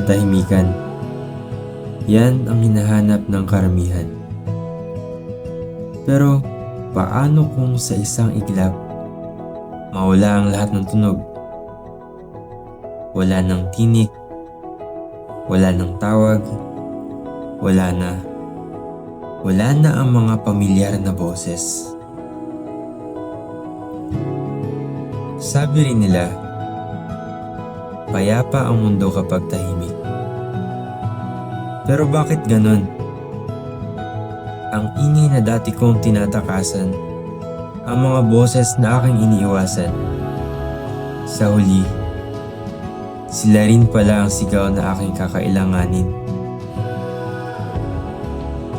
katahimikan. Yan ang hinahanap ng karamihan. Pero paano kung sa isang iglap, mawala ang lahat ng tunog? Wala ng tinik, wala ng tawag, wala na ang mga pamilyar na boses. Sabi rin nila, payapa ang mundo kapag tahimik. Pero bakit ganon? Ang ingay na dati kong tinatakasan, ang mga boses na aking iniiwasan. Sa huli, sila rin pala ang sigaw na aking kakailanganin.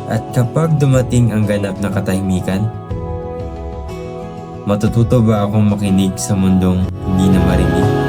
At kapag dumating ang ganap na katahimikan, matututo ba akong makinig sa mundong hindi na marinig?